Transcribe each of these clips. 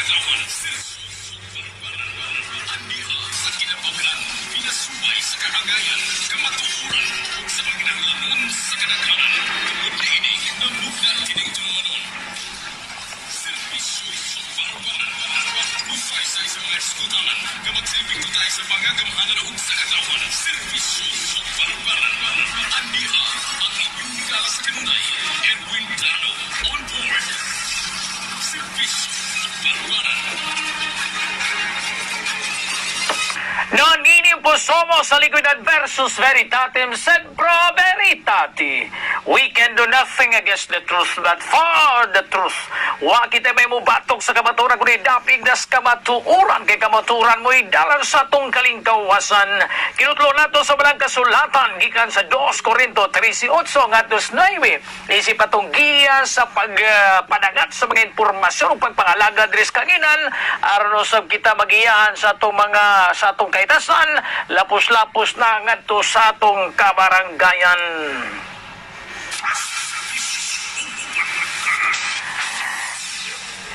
kadlawan. Andiha sa kinabukan, pinasubay sa kahagayan, kamatuoran, ug sa pagkinahanglanon sa kadaghanan. Tungod ini ang bukan kining tulumanon. Serbisyo sa barubaran. Usay-say sa mga eskutangan, kamagsilbing tutay sa pangagamhanan ug sa kadlawan. Serbisyo sa barubaran. Andiha ang inyong kala sa kanunay. Edwin Dano on board. Serbisyo sa barubaran. Non inim somos sa Liquidad versus Veritatem sed pro veritati. We can do nothing against the truth but for the truth. Wa kita may mubatok sa kamaturan kundi dapig das kamatuuran kay kamaturan mo'y dalan sa tong kalingkawasan. Kinutlo nato sa balang kasulatan gikan sa 2 Corinto 13:8 ngatos 9. Isip atong giya sa pagpadagat sa mga impormasyon ug pagpangalaga diri sa kanginan aron usab kita magiyahan sa atong mga sa atong kaitasan lapos-lapos na ngadto sa atong kabaranggayan.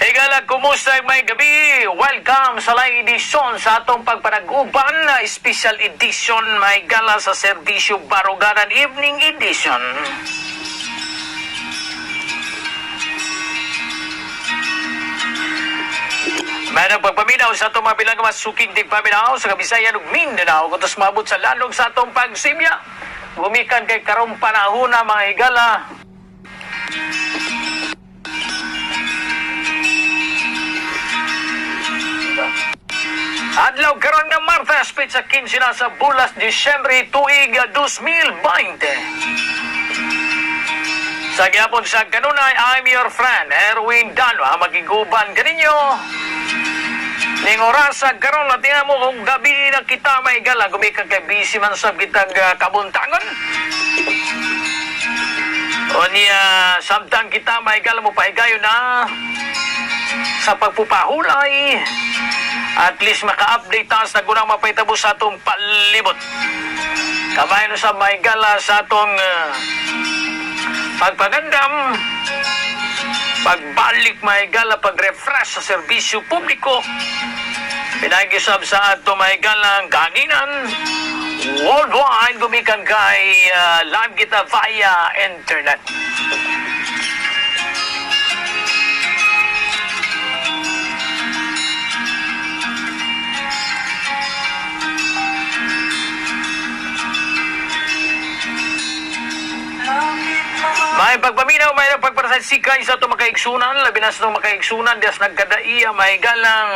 Higala, kumusta may gabi? Welcome sa live edition sa atong pagpanag-uban na special edition may gala sa Serbisyo Baruganan Evening Edition. May nagpagpaminaw sa atong mabilang masuking tigpaminaw sa Kabisayan ug Mindanao kutos maabot sa lalong sa atong pagsimya. Gumikan kay karong panahona mga higala. Adlaw karon nga Martes, pitsa 15 na sa bulas Disyembre tuig 2020. Sa gyapon sa kanunay, I'm your friend, Erwin Dano, ang magiguban kaninyo. Ning oras sa karon na tingnan mo kung gabi na kita may gala, gumikan kay busy man sa kitang kabuntangon. O niya, samtang kita may gala mo pahigayo na sa pagpupahulay. At least maka-update tayo sa gunang mapahitabo sa atong palibot. Kamay no sa may gala sa atong pagpagandam, pagbalik may gala, pag-refresh sa serbisyo publiko. Pinagisab sa ato may galang kaginan. Worldwide gumikan kay live kita via internet. May pagpaminaw, may pagparasikay sa ito makaigsunan, labi na sa itong makaigsunan, dias nagkadaiya, may galang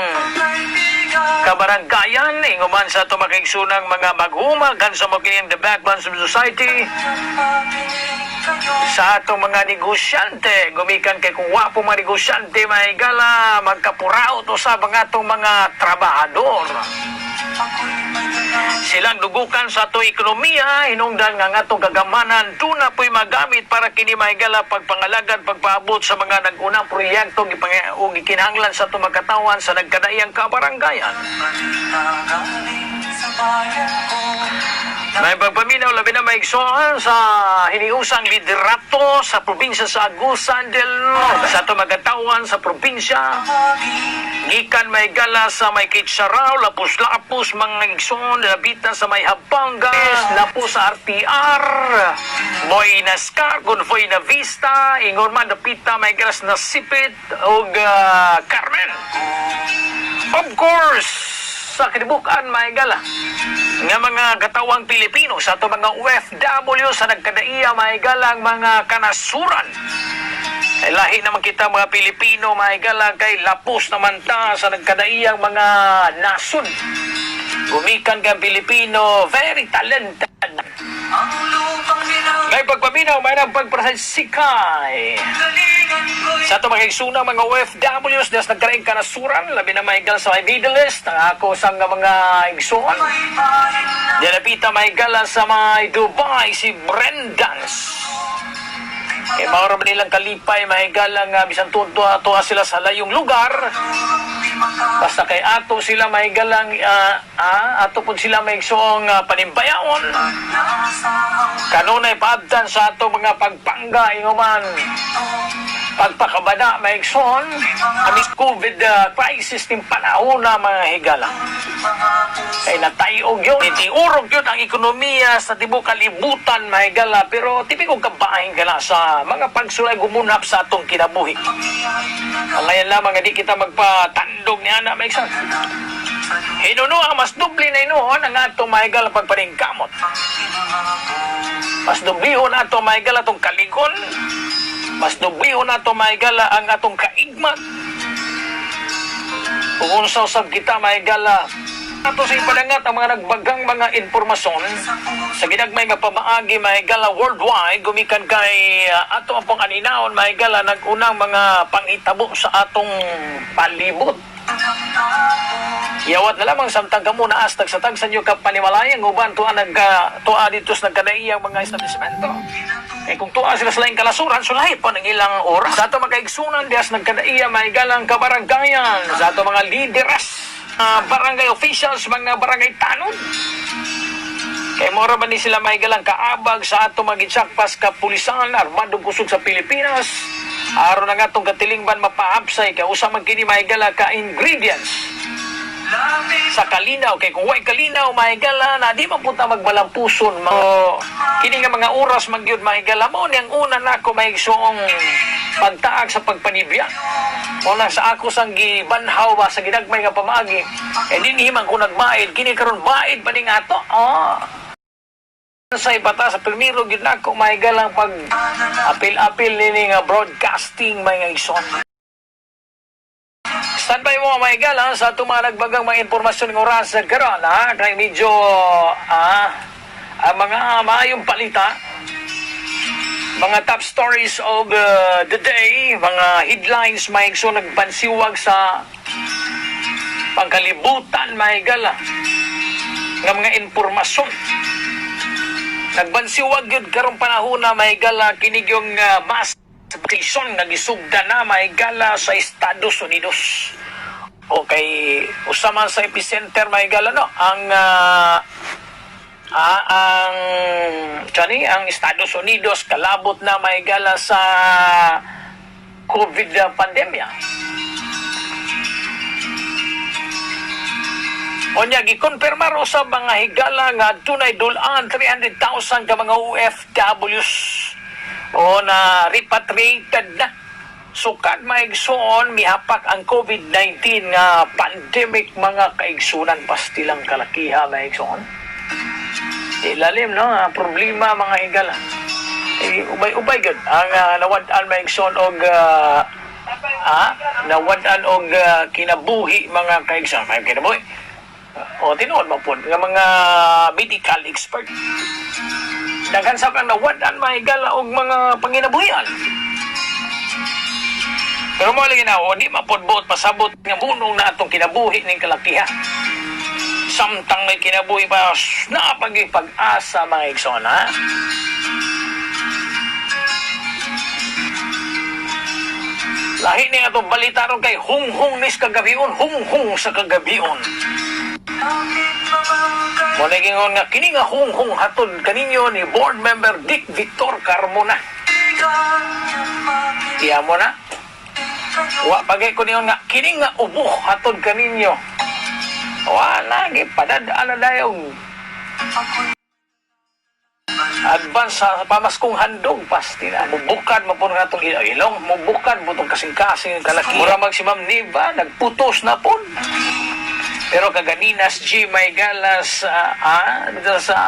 kabaranggayan, inguman sa ito makaigsunan mga maghumagan sa mga the backbones of society, sa atong mga negosyante, gumikan kay kung wapo mga negosyante, may gala, magkapurao to sa mga itong mga trabahador. Silang dugukan sa ato ekonomiya, hinungdan nga atong kagamanan, doon na po'y magamit para kini mahigala pagpangalagan, pagpaabot sa mga nag-unang proyekto o gikinahanglan sa ato magkatawan sa nagkadaiyang kabaranggayan. May pagpaminaw, labi na maigsoan sa hiniusang liderato sa probinsya sa Agusan del Norte. Sa ito magatawan sa probinsya, gikan may gala sa may Kitsaraw, lapos-lapos, mga igsoon, labita sa may Habanga, lapos sa RTR, mo'y naskar, gunfoy na vista, ingon man napita, may galas na sipit, o Carmen. Of course, sa kinibukan, may gala nga mga katawang Pilipino sa ato mga OFW sa nagkadaiya may galang mga kanasuran. Lahi naman kita mga Pilipino may galang kay lapos naman ta sa nagkadaiyang mga nasod. Gumikan kang Pilipino, very talented. May pagpaminaw, may nang pagprasikay. Sa ito mga isunang mga OFWs na nagkaraing kanasuran, labi na may gal sa may Middle East, ako sa mga igsuon. Diyanapita may gala sa may Dubai, si Brendans. Mga raman nilang kalipay, may galang bisan tuwa sila sa layong lugar. Basta kay ato sila may galang, ato po sila may igsuong panimbayaon. Kanunay paabdan sa ato mga pagpangga, inguman. pagpakabada maigsoon amis COVID crisis ng panahon na mga higala. Kay natayog yun, itiurog yun ang ekonomiya sa tibok kalibutan mga higala, pero tipikong kabahin gala sa mga pagsulay gumunap sa atong kinabuhi. Ngayon lamang di kita magpatandog ni Ana maigsoon. Hinuno ang mas dubli na inuon ang atong mga higala pagpaningkamot. Mas dublihon ato mga higala atong kaligon. Mas dublihon ato maigala ang atong kaigmat. Kung unsaw sab kita maigala ato sa ipadangat ang mga nagbagang mga impormasyon sa ginagmay nga pamaagi maigala worldwide gumikan kay ato ang panganinaon maigala nagunang mga panghitabo sa atong palibot. Yawat na lamang samtang kamo na astag sa tag sa inyo kapanimalayang uban tuwa dito sa nagkadaiyang mga establishmento. Kung tuwa sila sa laing kalasuran, sulahi po ng ilang oras. Sa ato makaigsunan, dias nagkadaiya, may galang kabaranggayan. Sa ato mga lideres, barangay officials, mga barangay tanod. Kaya mora ba ni sila may galang kaabag sa ato mag-insakpas kapulisan, armadong kusog sa Pilipinas. Aron na nga itong katilingban mapaapsay, kaya usang magkini may gala ka-ingredients. Sa kalinaw, kay kung way kalinaw mahigala na di mapunta magbalampuson kini nga mga oras magyud mahigala mo niyang una nako mahigsoong pagtaag sa pagpanibya mo na sa ako sang gibanhaw ba sa ginagmay nga pamaagi dinhiman ko nagbaid kini karon baid pa ning ato sa ipata sa primero gyud nako mahigalang pag apil-apil nini nga broadcasting mga ison. Standby mo mga higala sa tumanagbagang mga informasyon ng oras sa karon kay medyo mga maayong palita, mga top stories of the day, mga headlines maigso nagpansiwag sa pangkalibutan mga higala ng mga informasyon. Nagbansiwag yun karong panahon na mga higala kinig yung mass station nga gisugda na mahigala sa Estados Unidos. Okay, usaman sa epicenter mahigala no ang Estados Unidos kalabot na mahigala sa COVID pandemya. Onya gikonfirmar usab mga higala nga tunay dulan 300,000 ka mga OFWs o na repatriated na. Sukad maigsoon, mihapak ang COVID-19 nga pandemic mga kaigsunan pastilang kalakiha maigsoon. Ilalim no, problema mga higala. Ubay-ubay gud ang nawad-an maigsoon og nawad-an og kinabuhi mga kaigsunan. May kinabuhi. O tinuod mo po nga mga medical expert. Daghan sa kang nawad-an mahigala og mga panginabuhian. Pero mo lagi na di mapudbot pasabot nga bunong na atong kinabuhi ning kalakiha. Samtang may kinabuhi pa na pag-asa mga igsoon Lahi ni atong balita ron kay hung-hung nis kagabion, hung-hung sa kagabion. Mo gingon nga kini nga hung-hung hatod kaninyo ni board member Dick Victor Carmona. Tiya mo na. Wa pagay ko niyon nga kini nga ubo hatod kaninyo. Wala gi padadaan na dayong advance sa pamaskong handog pasti na mubukad mo po nga itong ilong mubukad mo itong kasing-kasing kalaki mura mag si Ma'am Niva nagputos na po pero kaganinas G may galas dito sa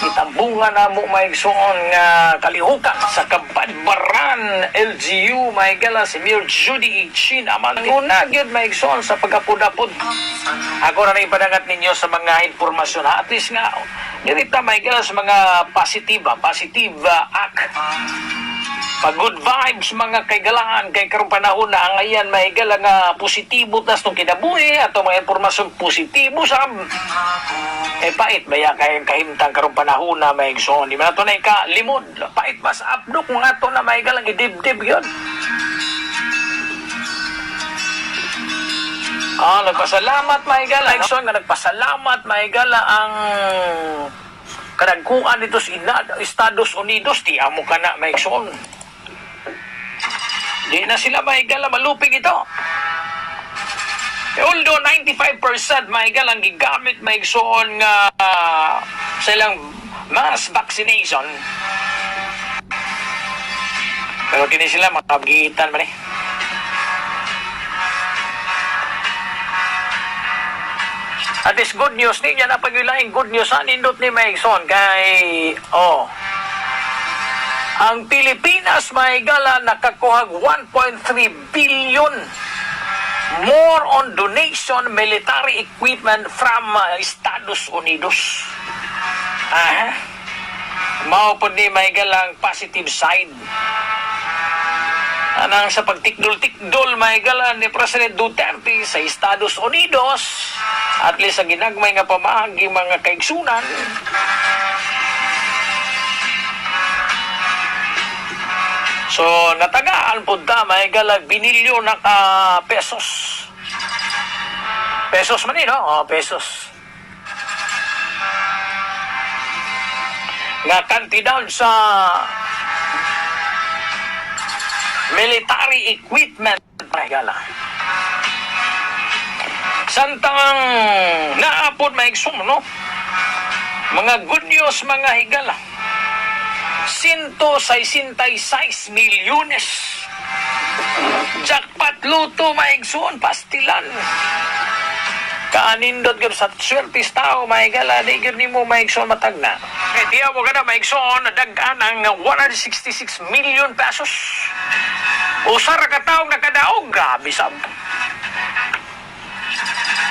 itambungan na mo maigsoon nga kalihukan sa Kabadbaran LGU may galas si Mayor Judy Ichin aman una gyud maigsoon sa pagapud-apud. Ako na ipadangat ninyo sa mga informasyon at least nga ganita may galas mga positive act pag good vibes mga kaigalaan kay karong panahon na ang ayan may gala nga positibo tas tong kinabuhi ato mga informasyon positibo sa pait baya kay kahimtang karong panahon na may igsoon di man ato na ikalimod pait mas updok kung ato na may galang idibdib yun. Nagpasalamat may gala igsoon nga nagpasalamat may gala ang kadagkuan dito sa Estados Unidos ti amo ka na may igsoon Di na sila mahigala malupig ito. Although 95% mahigala ang gigamit maigsoon nga sa ilang mass vaccination. Pero kini sila makagitan man eh. At is good news ni na pagilaing good news nindot ni Maigson kay ang Pilipinas mahigala nakakuhag 1.3 billion more on donation military equipment from Estados Unidos. Mao po ni mahigala ang positive side. Anang sa pagtikdol-tikdol mahigala ni President Duterte sa Estados Unidos at least sa ginagmay nga pamahagi mga kaigsunan. So natagaan po mahigala binilyo na pesos. Pesos man no? Pesos. Nga kantidad sa military equipment mahigala. Santang naapod maigsum, no? Mga good news, mga higala. 166 milyones. Jackpot luto maigsoon, pastilan. Kaanindot gud sa swertis tao, mahigala, di gud nimo maigsoon matagna. Eh, tiya mo ka na maigsoon, nadagaan ang 166 million pesos. Usara ka taong nakadaog, grabe sab.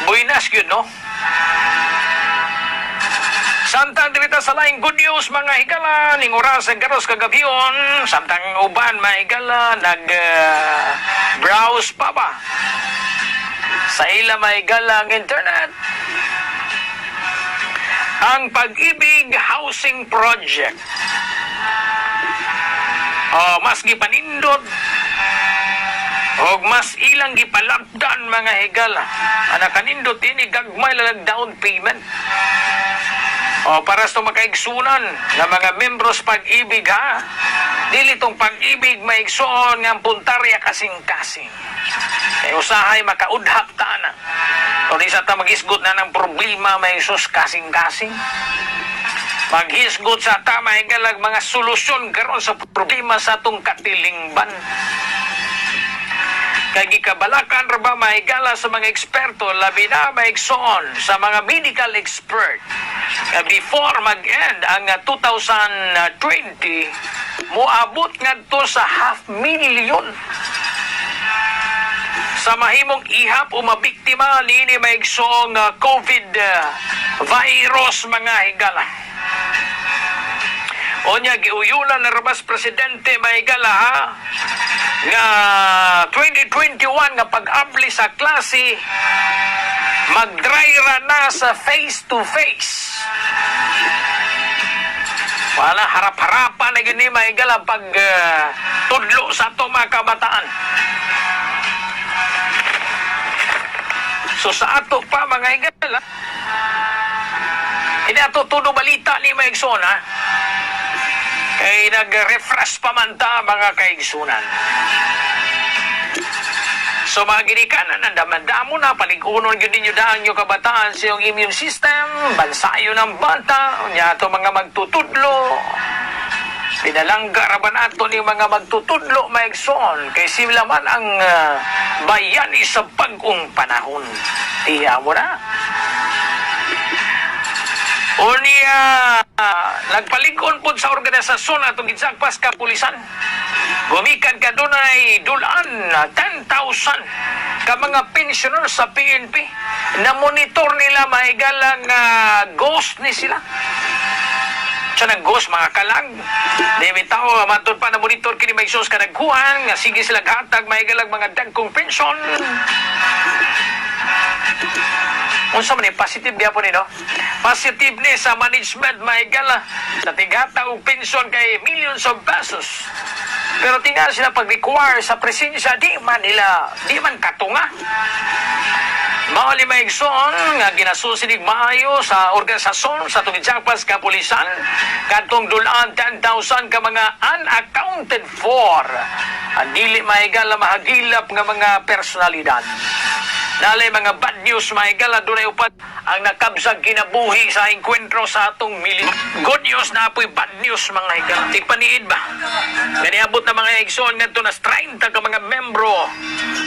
Buinas yun, no? Samtang dirita sa laing good news, mga higala, ning oras ang garos kagabiyon, samtang uban, mga higala, nag-browse pa ba? Sa ila, mga higala, ang internet. Ang Pag-ibig Housing Project. Mas gipanindot, o mas ilang gipalapdan mga higala. Anak kanindot ini gagmay lalag down payment. Para sa makaigsunan ng mga membros Pag-ibig ha. Dili tong Pag-ibig maigsuon ng puntarya kasing-kasing. Kaya usahay makaudhak ta na. O di sa ta magisgot na ng problema maisos kasing-kasing. Maghisgot sa ta mahigalag mga solusyon karon sa problema sa atong katilingban. Kay gikabalakan ra ba mahigala sa mga eksperto labi na maigsoon sa mga medical expert before mag-end ang 2020 moabot ngadto sa 500,000 sa mahimong ihap o mabiktima nini maigsoong COVID virus mga higala. Onya giuyulan na rabas presidente mahigala ha nga 2021 nga pag-abli sa klase mag-dry run na sa face-to-face. Wala harap-harapan na gini mahigala pag tudlo sa ito mga kabataan. So sa ato pa mga higala, hindi ato tudo balita ni Maigson ha. Kay nag-refresh pa man ta mga kaigsunan. So mga ginikanan, nandamandamo na, paligunon yun ninyo daan yung kabataan sa yung immune system, bansayo ng bata, niya ito mga magtutudlo, pinalangga raban ato ni mga magtutudlo, maigsoon, kay sila man ang bayani sa bagong panahon. Tiya mo na. Unya, nagpalikon po sa organisasyon atong ginsakpas kapulisan. Gumikan ka doon ay dulaan 10,000 ka mga pensioner sa PNP. Na-monitor nila mahigalang ghost ni sila. Siya nag-ghost, mga kalang. Di bitaw, matod pa na-monitor kini may sos ka nagkuhan. Nga sige sila hatag mahigalang mga dagkong pensyon. Unsa man ni positive biya po ni no? Positive ni sa management mahigala sa tigata og pensyon kay millions of pesos. Pero tingnan sila pag-require sa presensya di man katunga. Mauli maigsoon nga ginasusinig maayo sa organisasyon sa tumidjakpas kapulisan katong dulaan 10,000 ka mga unaccounted for ang dili maigala mahagilap nga mga personalidad. Nalay mga bad news maigala dunay upat ang nakabsag kinabuhi sa engkwentro sa atong good news na apoy bad news mga higala. Tigpaniid ba? Ganiabot na mga igsoon nga ito nas 30 ka mga membro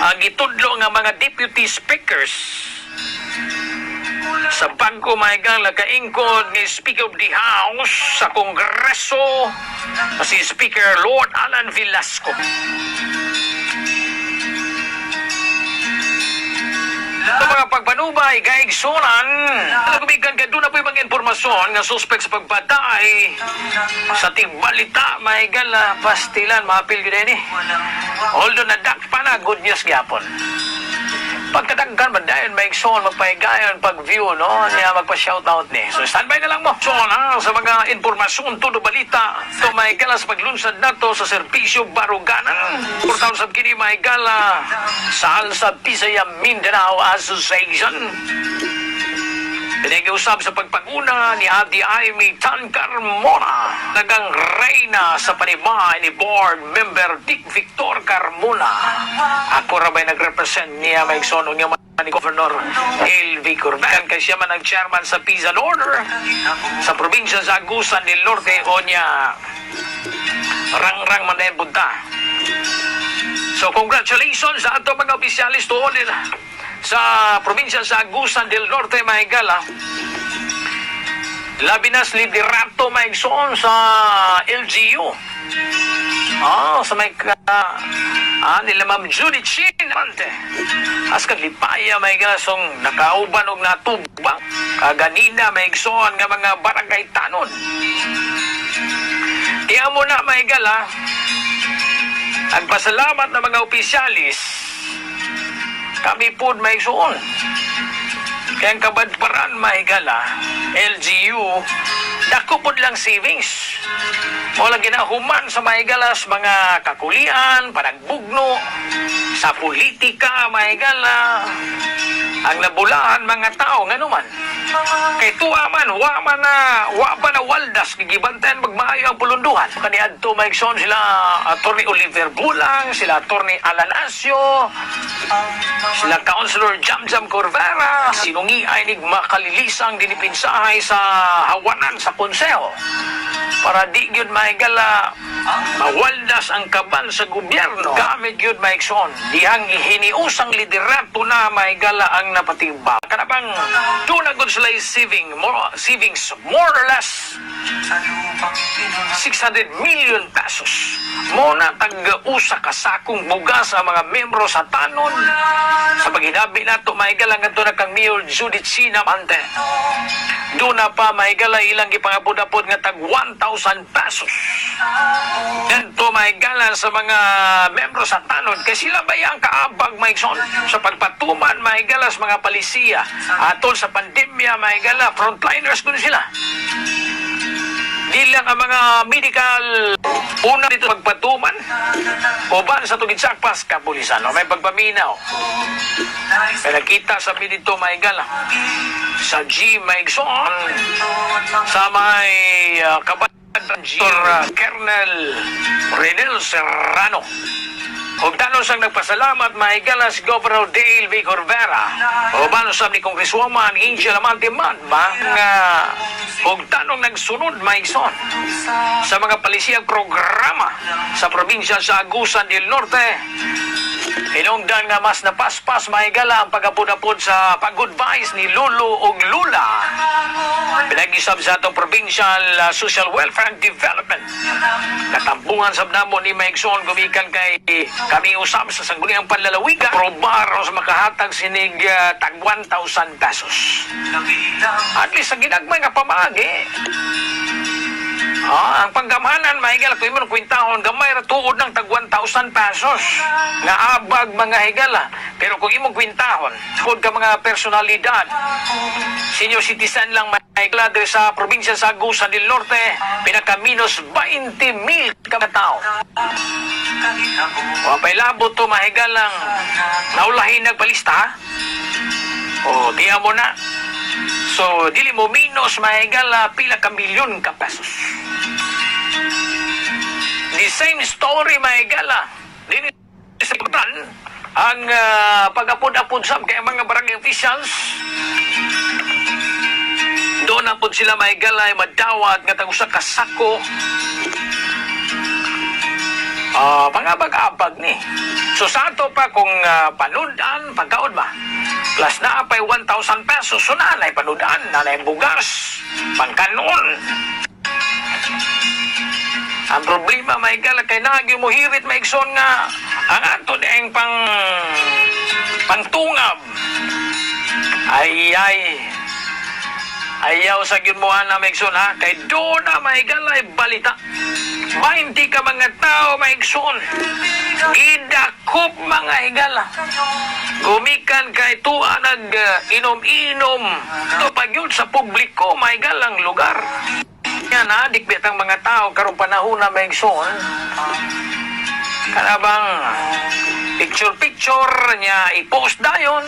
ang itudlo nga mga deputy speakers sa bangko maigang nakaingkod ni Speaker of the House sa Kongreso si Speaker Lord Alan Velasco. Sa mga pagbanubay, gaigsunan, nagbigan ka doon na po yung mga informasyon nga suspect sa pagpatay sa tigbalita, maigala, pastilan, mapil ko din eh. Although nadakpa na, good news gyapon. Pagkatagkan ba dahil may son magpahigayon pag-view, no? Niya magpa-shoutout ni. So, standby na lang mo. So, sa mga informasyon, todo balita, ito may gala sa paglunsad na to sa serbisyo Baruganan. Portal sa kini may gala sa Alsa Bisaya Mindanao Association. Pinag-iusap sa pagpaguna ni Ate Amy Tan Carmona, nagang reyna sa panibay ni board member Dick Victor Carmona. Ako rabay nag-represent niya may sonong niya ni Governor L.V. Corban kasi siya man ang chairman sa Peace and Order sa probinsya sa Agusan del Norte o niya rang-rang man na yung punta. So congratulations sa ato mga opisyalis to all sa probinsya sa Agusan del Norte, Mahigala. Labinas liderato maigsoon sa LGU. Sa may nila Ma'am Judy Chin Mante. As kaglipaya Mahigala song nakauban og natubang. Kaganina maigsoon nga mga barangay tanon. Tiyan mo na Mahigala ang pasalamat ng mga opisyalis. Kami po may suon. Kaya ang kabadparan mahigala, LGU, dako po lang savings. Wala ginahuman sa mahigalas mga kakulian, panagbugno, sa politika mahigala, ang nabulahan mga tao, nga naman. Kay tuwa man, wa pa na waldas, gigibantayan magmaayo ang pulunduhan. Kaniadto maigsoon sila Attorney Oliver Bulang, sila Attorney Alanasio, sila Councilor Jamjam Corvera, sinungi ay nigmakalilisang dinipinsahay sa hawanan sa konseho. Para di yun maigala mawaldas ang kaban sa gobyerno. Gamit yun maigsoon. Dihang hiniusang liderato na maigala ang napatiba. Kanabang dunagod sila savings more or less 600 million pesos. Muna tag-usa kasakong bugas sa mga membro sa tanon. Sa paghinabi na ito, maigala nga ito na kang Mayor Judith Sina Mante. Doon na pa maigala ilang ipangapod-apod nga tag 1,000 pesos. Ganito maigala sa mga membro sa tanon. Kasi sila ba yung kaabag maigson sa pagpatuman maigala sa mga palisiya. Atol sa pandemya maigala, frontliners ko sila. Di lang ang mga medical una dito pagpatuman uban sa tugidsakpas kapulisan. May pagpaminaw. Pero nakita sa dito maigala sa G Maigson sa may Colonel Renel Serrano. Kung tanos ang nagpasalamat, mahigala si Governor Dale V. Corvera. O banosab ni Congresswoman Angel Amante Madba nga kung tanong nagsunod, maigson sa mga palisiyang programa sa probinsya sa Agusan del Norte. Hinungdan nga mas napaspas mahigala ang pag-apod-apod sa pag-advise ni Lolo o Lula. Pinag-isab sa itong Provincial Social Welfare and Development. Natambungan sa namo ni Maigson gumikan kay kami usab sa sangguniang panlalawigan. Probar o sa makahatag sinig tag 1,000 pesos. At least sa ginagmay nga pamagi. Ang panggamhanan, mahigala, kung mo kwintahon, gamay ra tuod ng tag 1,000 pesos. Nga abag mga higala. Pero kung imong kwintahon, kung ka mga personalidad, senior citizen lang mahigala diri sa probinsya sa Agusan del Norte, pinaka-minus 20,000 ka tao. Wapay labot to mahigalang naulahin nagpalista, O, tiyan mo na. So, dili mo minus mahigala pila ka milyon ka pesos. The same story mahigala. Dili sa pagtan ang pag-apod-apod sa kay mga barangay officials. Doon na po sila mahigala ay madawat nga tag usa ka sako. Pangabag-abag ni. So sa ato pa kung panudan, pagkaon ba? Plus na apay 1,000 pesos. So nanay panudan, nanay bugas, pangkanon. Ang problema, may gala kay nagi mo hirit, maigson nga ang ato ding pangtungab. Ayaw sa yun mo na maigson ha. Kay doon na may galay balita. 20 ka mga tao maigson. Gidakop mga higala. Gumikan kay tuwa nag-inom-inom. Ito pag yun sa publiko, may galang lugar. Yan ha, dikbit ang mga tao karong panahon na maigson. Kanabang picture-picture niya i-post dayon.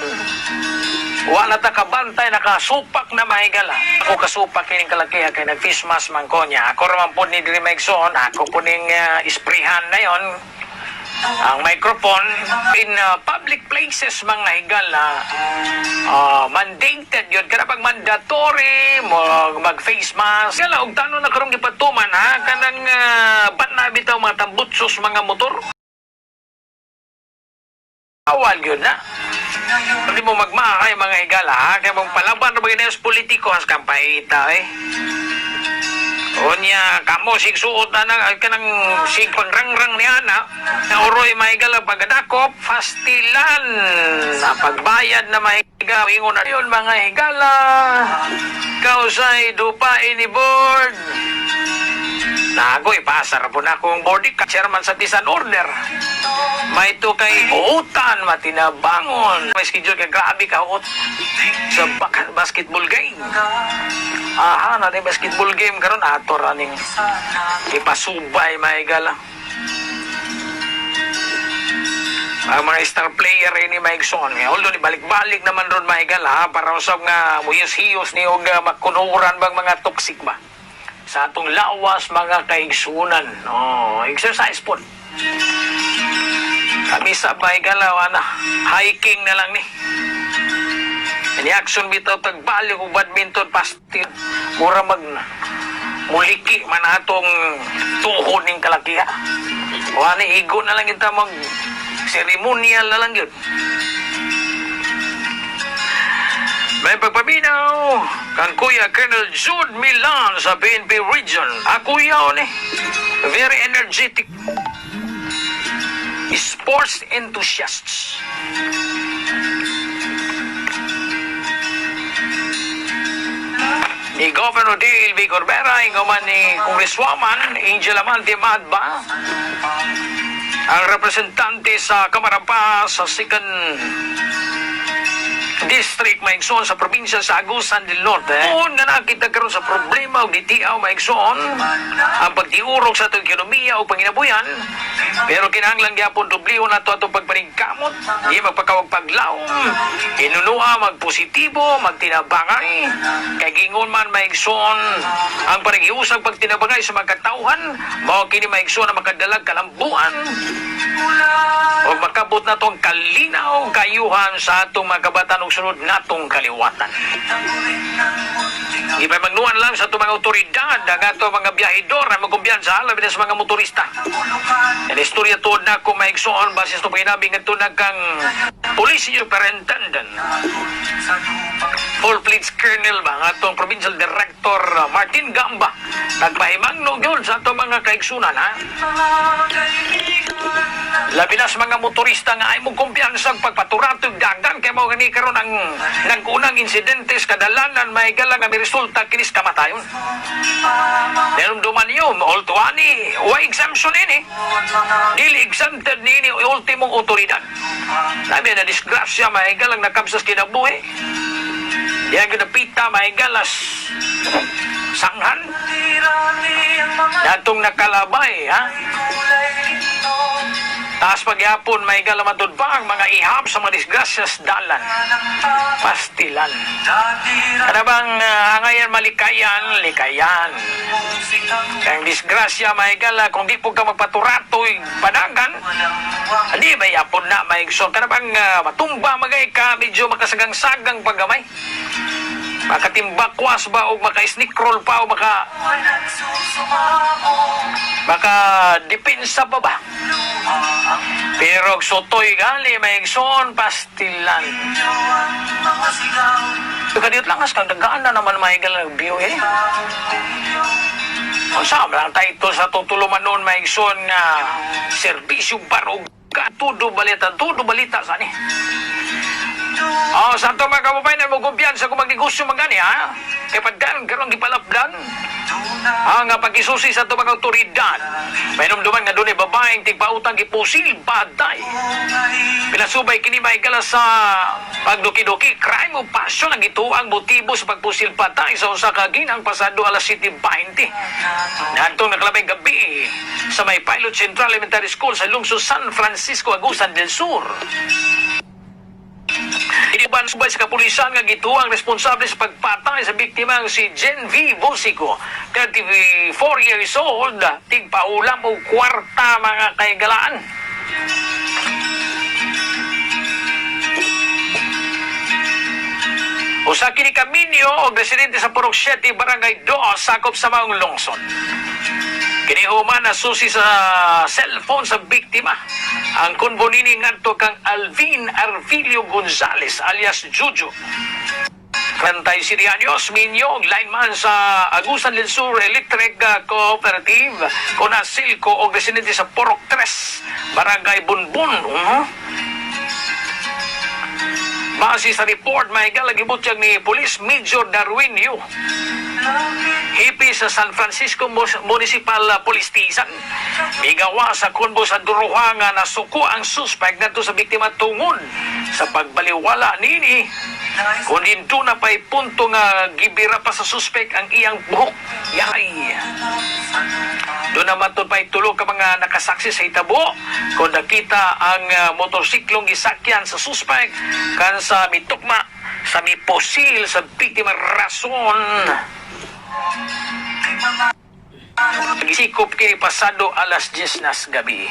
Wala ta kabantay, nakasupak na mahigala. Ako kasupak kining kalakiha kay nag-face mask man ko niya. Ako raman po ni Diri Maigson, ako po ning isprihan na yon. Ang microphone in public places mga higala, mandated yun. Kaya pag mandatory mag-face mask. Kala, og tanong na karong gipatuman ha, kanang ba't nabitaw mga tambutsos mga motor? Awal yun na. Hindi mo magmakay mga higala ha, kaya mong palaban na mga nayos politiko has kampahita eh. O niya, kamo sigsuot na kanang sigpangrang-rang niya na uroy mahigala pagdakop, fastilan na pagbayad na mahigala. Ingon na yun mga higala, kausay dupain ni board. Nagoy, pasar po na akong board ka, chairman sa tisan order. May ito kay uutan, matinabangon. May schedule kay grabe ka uot sa basketball game. Aha, natin basketball game karon ato raning ipasubay maigala. Ang mga star player ini maigson. Although ni balik-balik naman ron maigala para usab nga muyos-hiyos ni og makunuran bang mga toxic ba sa atong lawas mga kaigsunan. Exercise po. Kami sa maigala na hiking na lang ni. Ini action bitaw tagbalik og badminton pastil. Mura muliki man atong tuhod ning kalakiha. Wala igo na lang kita mag ceremonial na lang yun. May pagpaminaw kang Kuya Colonel Jude Milan sa PNP Region. Kuya ni very energetic sports enthusiasts. Ni Governor Dale V. Corbera, inguman ni Congresswoman Angela Amante Madba, ang representante sa Kamarapa sa 2nd District Maigson sa probinsya sa Agusan del Norte. Kung nga nakita karon sa problema o ditiaw Maigson ang pagtiurog sa itong ekonomiya o panginabuyan, pero kinahanglan gyapon dubliho na ito atong pagpaningkamot, di magpakawag paglaom, inunua, magpositibo, magtinabangay, kay gingon man Maigson ang panagiusag pagtinabangay sa mga katauhan, mao kini Maigson na makadalag kalambuan o makabot na itong kalinaw kayuhan sa atong mga kabatan o sunod natong kaliwatan. Ipay magnuan lang sa itong mga otoridad ang atong mga biyahidor na magkumbiyansa labi na sa mga motorista. Ang istorya tuod na kung maigsoon basis itong pinabing at tunag kang Police Superintendent Full Fleet Colonel ba ang atong Provincial Director Martin Gamba nagpahimangnog yun sa itong mga kaigsunan ha. Labi na sa mga motorista nga ay mong kumpiyansang pagpaturatog dagan kay mo gani karon ang nagkunang insidentes kadalanan may galang nga resulta kinis kamatayon. Narumduman niyo, ultuani, wa exemption ini. Dili exempted ni ultimong otoridad. Labi na disgrasya may galang nakabsas kinabuhi. Diyan ginapita may galas sanghan. Datong nakalabay ha. Taas pagyapon may galamatod pa ang mga ihap sa mga disgrasyas dalan. Pastilan. Ano bang angayan malikayan, likayan. Kaya disgrasya may gala, kung di po ka magpaturatoy panagan, hindi may yapon na may so. Ano bang matumba magay ka, medyo makasagang-sagang paggamay. Makatimbakwas ba o maka-sneakroll pa o maka depensa pa ba? Pero sotoy gali may igsoon pastilan. Kadiyot lang as kang dagaan na naman may galang view eh. O saan lang tayo sa tutuluman noon may igsoon nga serbisyong barog ka tudo balita saan eh. Sa ito mga kababayan mo kumpiyansa kung magnegosyo magani ha? Kaya pagkaan karong gipalapdan ang pag-isusi sa ito mga otoridad. May numduman nga doon babaeng tigpautang gipusil baday. Pinasubay kini may gala sa pagduki-duki crime o passion ang ito ang motibo sa pagpusil patay sa usa ka ginang pasado alas 7:20. Nantong nakalabay gabi sa may Pilot Central Elementary School sa lungsod San Francisco, Agusan del Sur. Iniban subay sa kapulisan nga gituang responsable sa pagpatay sa biktimang si Jen V. Bosico, 34 years old, tigpaulam o kwarta mga kaigalaan. Usa kini kaminyo og residente sa Purok 7, Barangay 2, sakop sa Maong Lungsod. Kinihuman na susi sa cellphone sa biktima. Ang kunbonini ngadto kang Alvin Arvilio Gonzales alias Juju. 37 anyos, minyog, lineman sa Agusan del Sur Electric Cooperative, Conasilco o residente sa Purok 3, Barangay Bunbun. Base sa report, may galagibutyag ni Police Major Darwin Yu, hipi sa San Francisco Municipal Police Station. Migawa sa kunbo sa Duruha nga nasuko ang suspect ngadto sa biktima tungod sa pagbaliwala nini. Kung dito na pa'y punto nga gibira pa sa suspect ang iyang buhok. Yay! Doon naman doon pa'y tulog ka mga nakasaksi sa hitabo. Kung nakita ang motorsiklong gisakyan sa suspect kan sa mitukma sa miposil sa biktima rason. Nagisikop kini pasado alas 10 nas gabi.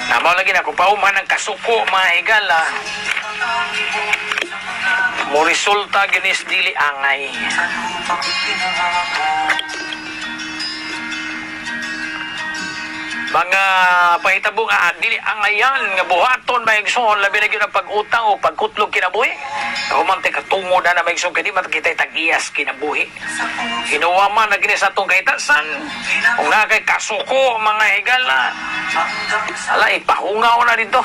Namaw lagi na kung pauman ng kasuko mga higala. Mo resulta ginis dili angay. Mga pahitabo nga dili angayan nga buhaton maigsoon labi na gyud ang pag-utang o pagkutlog kinabuhi. Humante katungo na maigsoon kadi matakita tag-iyas kinabuhi. Hinuwaman na gini sa atong kahitasan. Kung na kay kasuko mga higala. Ala ipahungaw na dito.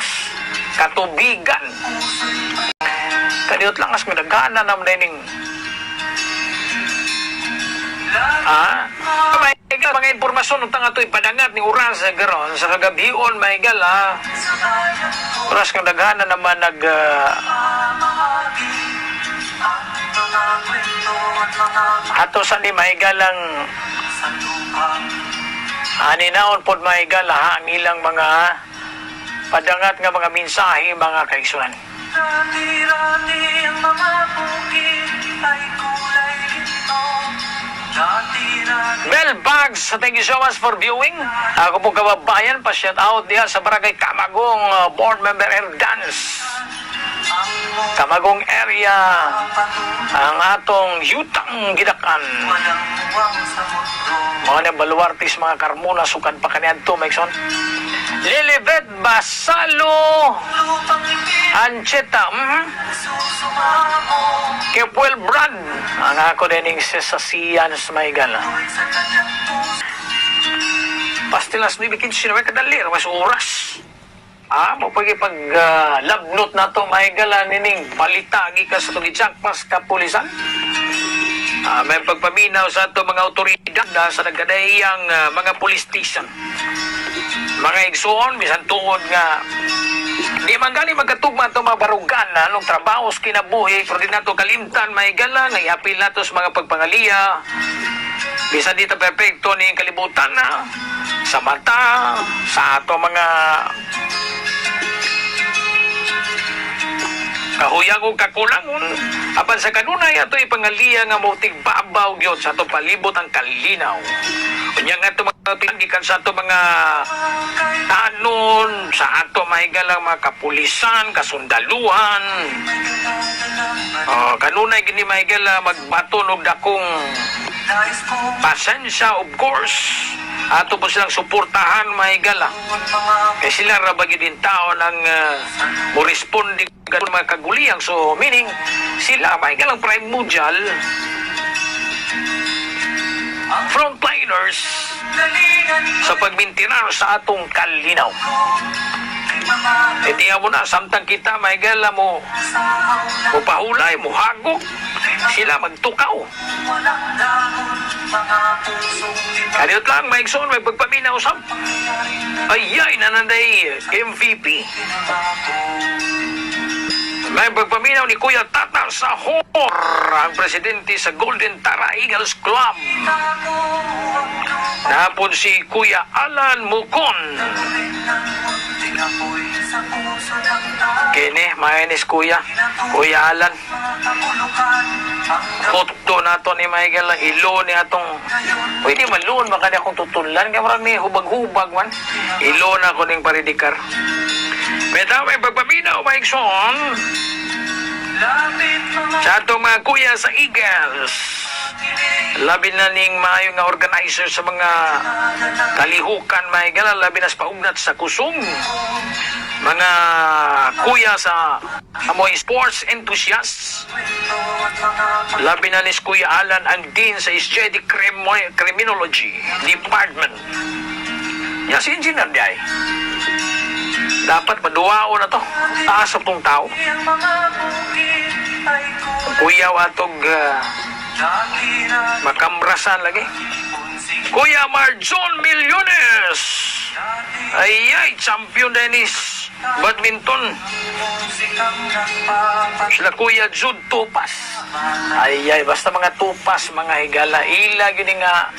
Katubigan. Kadiot lang as minagana nam dining. Mga impormasyon ng tanga ito'y padangat ni Uran sa garon sa kagabion may gala oras kang daghana naman ato sa ni may galang aninaon pod may gala ang ilang mga padangat nga mga mensahe mga kaigsunan. Rani-rani ang mga bukid ay kulay ginto. Mel Bags, thank you so much for viewing. Ako pong kababayan, pa-shout out diya sa Barangay Camagong, board member Erdans. Camagong area, ang atong yutang gidakan. Mga baluartis, mga karmuna, sukan pa kanyan to, Maikson. Lilibet Basalo Ancheta Kepuel Brad ang ako dining sesasiyan sa Maygala pastilas ni bikin sino may kadalir mas oras mapagipag labnot na to Maygala nining palitagi ka sa tugitsak-pas kapulisan. May pagpaminaw sa ito mga otoridad sa nagkadahiyang mga police station. Mga igsoon, bisan tuod nga di man gali magkatugma ito mga barugan na anong trabaho sa kinabuhi pero di nato kalimtan may gala na iapil nato sa mga pagpangaliya Bisan dito perfecto ni kalibutan na sa mata, sa ato mga kahuyang o kakulangon. Apan sa kanunay ato ipangaliya nga motig babaw gyud sa ato palibot ang kalinaw. Unya nga ato mga pinangikan sa ato mga tanon, sa ato mahigalang mga kapulisan, kasundaluhan. Kanunay gini mahigala magbaton og dakong pasensya, of course. Ato po silang suportahan mahigala. Kaya sila rabagi din tao ng moresponde mga kaguliyang. So, meaning, sila mahigalang primordial frontliners sa pagmintinar sa atong kalinaw. E tiya mo na, samtang kita mahigala mo pahulay, mo hagok, sila magtukaw. Kaniyot lang, maigsoon, may pagpaminaw usap. Ayay, nananday MVP. May pagpaminaw ni Kuya Tata Sahor, ang presidente sa Golden Tara Eagles Club. Napon si Kuya Alan Mukon. Kini, mainis Kuya Alan. Foto na to ni Michael lang ilo ni atong pwede malun baka akong tutulan kaya marami hubag-hubag man ilo na ko ning paridikar. Beta may pagpaminaw maigsoon sa atong mga kuya sa Eagles. Labi na ning maayo nga organizer sa mga kalihukan Michael, labi na sa paugnat sa kusum. Mga kuya sa amoy sports enthusiasts. Labi na ni Kuya Alan ang Dean sa SJD Criminology Department. Yes, engineer day. Dapat maduwao na to. Taas sa tong tao. Kuya watog makamrasan lagi. Kuya Marjon Millones. Ay, champion Dennis. Badminton. Sila Kuya Jude Tupas. Ay, basta mga tupas, mga higala. Ila, gini nga,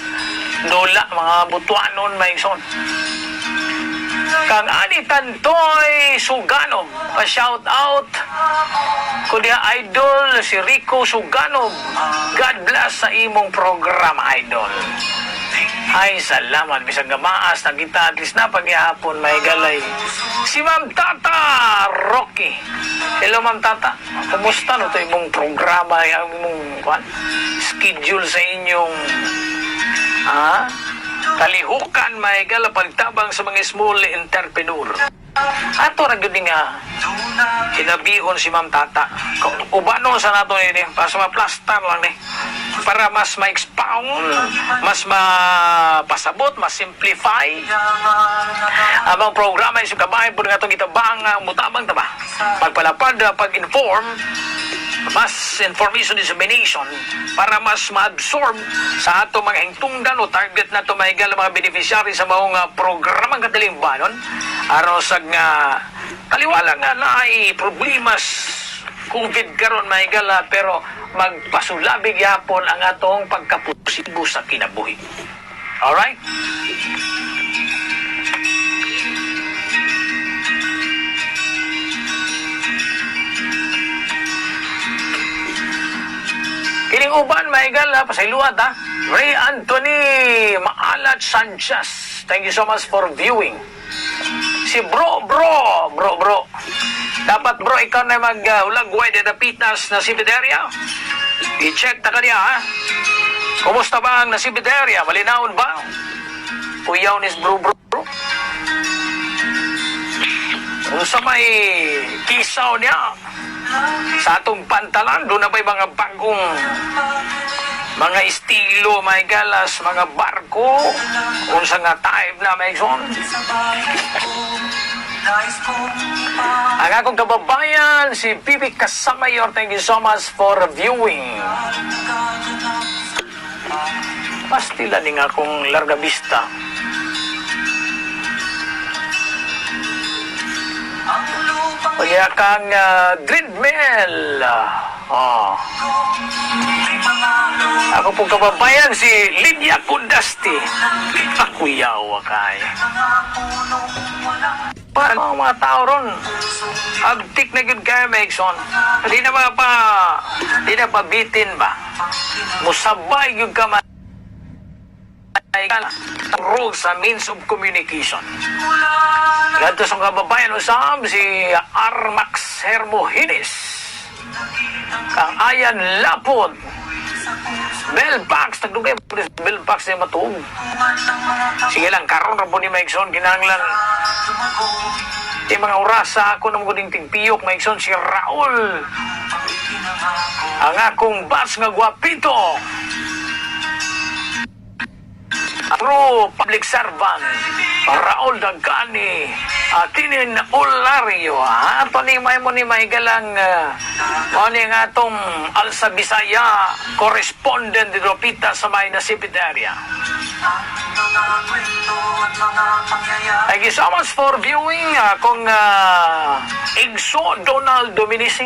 dola, mga butuanon, may son. Kang Ani Tantoy Suganov, pa-shout out. Kuya Idol, si Rico Suganov. God bless sa imong program, Idol. Ay, salamat. Bisang gamaas na kita. At least na paghihapon may galay. Si Ma'am Tata Rocky. Hello, Ma'am Tata. Kumusta no ito imong programa, imong schedule sa inyong kalihukan may gala pagtabang sa mga small entrepreneur. Ato ra gyud nga hinabihon si Ma'am Tata. Ubano sa nato ni para sa maplastar lang ni. Para mas ma-expound, mas mapasabot, mas simplify. Ang programa yung kabahay po nga itong itabang mutabang taba. Pagpalapad, pag-inform, mas information dissemination para mas ma-absorb sa ato mga hingtungdan o target na ito mahigal mga beneficiary sa mga programang kadaling banon. Araw sa nga kaliwala nga na ay problemas COVID karon mahigala pero magpasulabig yapon ang atong pagkapusibo sa kinabuhi. Alright? Kining uban mahigala pasayluat ha. Ray Anthony Maalat Sanchez. Thank you so much for viewing. Si bro. Dapat bro, ikaw na mag-ulagway na napitas na sibiderya. I-check na kanya, ha? Kumusta ba ang nasibiderya? Malinaon ba? Kuyaw nis bro. Kung sa may kisaw niya, sa atong pantalan, doon na ba'y mga bagong mga estilo, may galas, mga barko, kung sa nga type na may son. Ang akong kababayan, si Pipi Kasamayor, thank you so much for viewing. Pastila ning akong larga vista. Kaya kang Gridmel, Oh. Ako pong kababayan si Lydia Kundasti. Ako yawa kay. Paano ang mga tao ron? Agtik na good kayo, Megson. Di na pabitin ba? Musabay yung kamay role sa means of communication. Ganito sa kababayan usam si Armax Hermohinis. Kang ayan lapod. Bellbox, nagdugay po ni Bellbox na matuog. Sige lang, karon na po ni Megson, kinanglan. Di mga orasa ako na mga tingpiyok, Megson, si Raul. Ang akong bats nga gwapito. True public servant, Raul Dagani, Tinin Olario, ato ni may galang ano yung atong Alsa Bisaya correspondent ni Ropita sa may nasipit area. Thank you so much for viewing akong Igso Donald Dominici.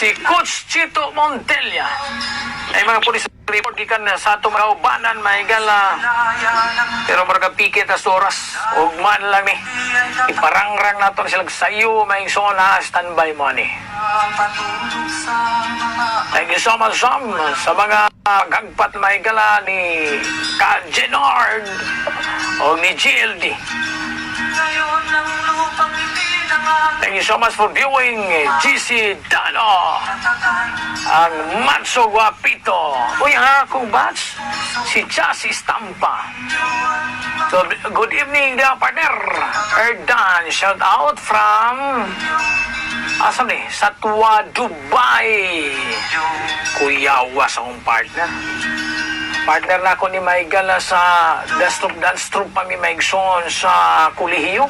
Si Coach Chito Montella ay mga pulis report gikan sa atong mga ubanan may gala pero marga pikit as oras ugman lang ni iparangrang nato sila sayo may sona standby money. Thank you so much Sam sa mga gagpat may gala ni Ka Genard o ni GLD. Thank you so much for viewing GC Dano ang Matso Guapito. Uy, ang akong batch si Chassis Stampa. So, good evening dear partner Erdan, shout out from asam ni Satwa, Dubai. Kuyawa sa akong partner na ako ni Maigala sa dance troupe pa mi Maigson sa Kulihiyo.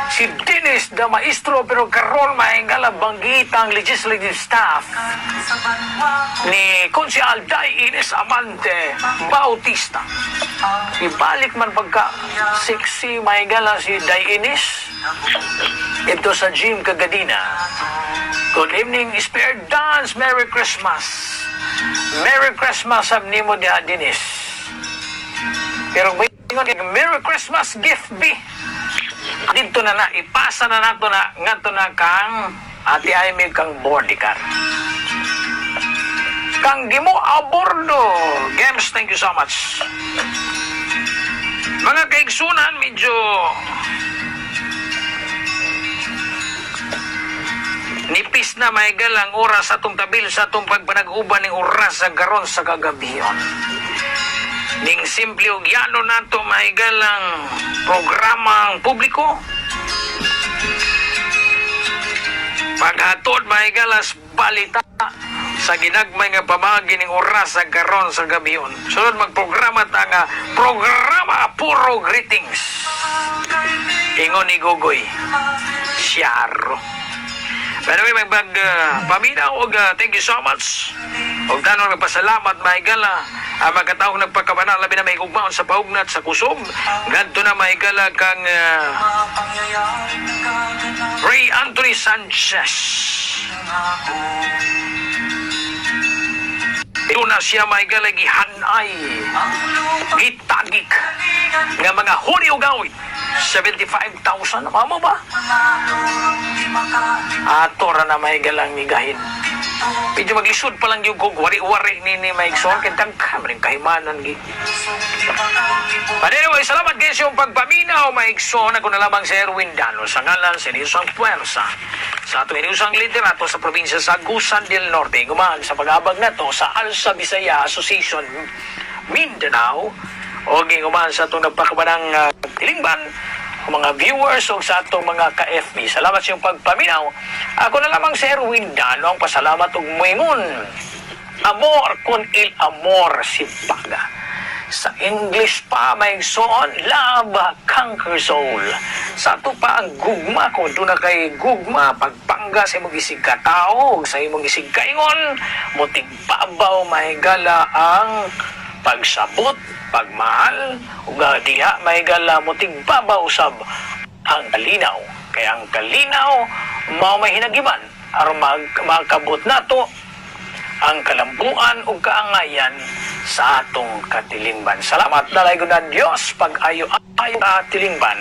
Si Dennis the Maestro pero karon Maigala banggitang legislative staff ni Konsyal Day Ines Amante Bautista. Ibalik man pagka sexy Maigala si Day Ines ito sa gym Kagadina. Good evening, Spirit Dance, Merry Christmas. Merry Christmas sa nimo diha Dinis. Pero Merry Christmas gift be. Dito na ipasa na nato na ngadto na kang ati ay may kang bodyguard. Kang Gimo Abordo Games, thank you so much. Mga kaigsunan medyo nipis na may galang oras atong tabil sa atong pagpanag-uban ng oras sa garon sa kagabiyon. Ning simple og yano nato may galang programang publiko. Paghatod may galas balita sa ginagmay nga pamagi ning oras sa garon sa gabiyon. Sunod magprograma ta nga programa puro greetings. Ingon ni Gogoy. Syaro. Pero may paminaw og thank you so much. Og tanong nagpasalamat maigala ang mga taong nagpakabanal labi na may ugmaon sa paugnat sa kusog. Ngadto na maigala kang Ray Anthony Sanchez. Ito na siya maigala gihanay gitagik nga mga huni o gawin 75,000 mamo ba? Atora na may galang nigahin. Medyo maglisod pa lang yung wari-wari ni Mike Son kentang kamaring kahimanan gi. But anyway, salamat guys yung pagpaminaw Mike Son. Ako na lamang si Erwin Dano sa ngalan sa Inisang Puwersa sa ato Inisang Liderato sa probinsya sa Agusan del Norte. Gumaan sa pag-abag na to sa Alsa Bisaya Association Mindanao o gumaan sa itong nagpakabanang tilingban mga viewers o sa atong mga ka-FB. Salamat sa iyong pagpaminaw. Ako na lamang si Erwin Dano ang pasalamat og moingon. Amor con il amor si Paga. Sa English pa may soon, love conquer soul. Sa ato pa ang gugma kung doon na kay gugma pagpangga sa imong isig katao sa imong isig kaingon mutig babaw may gala ang pagsabot, pagmahal, ug diha may galamutig baba usab ang kalinaw. Kaya ang kalinaw mao may hinagiban aron makabot nato ang kalambuan ug kaangayan sa atong katilingban. Salamat dalay gud na Dios pag ayo-ayo ka tilingban.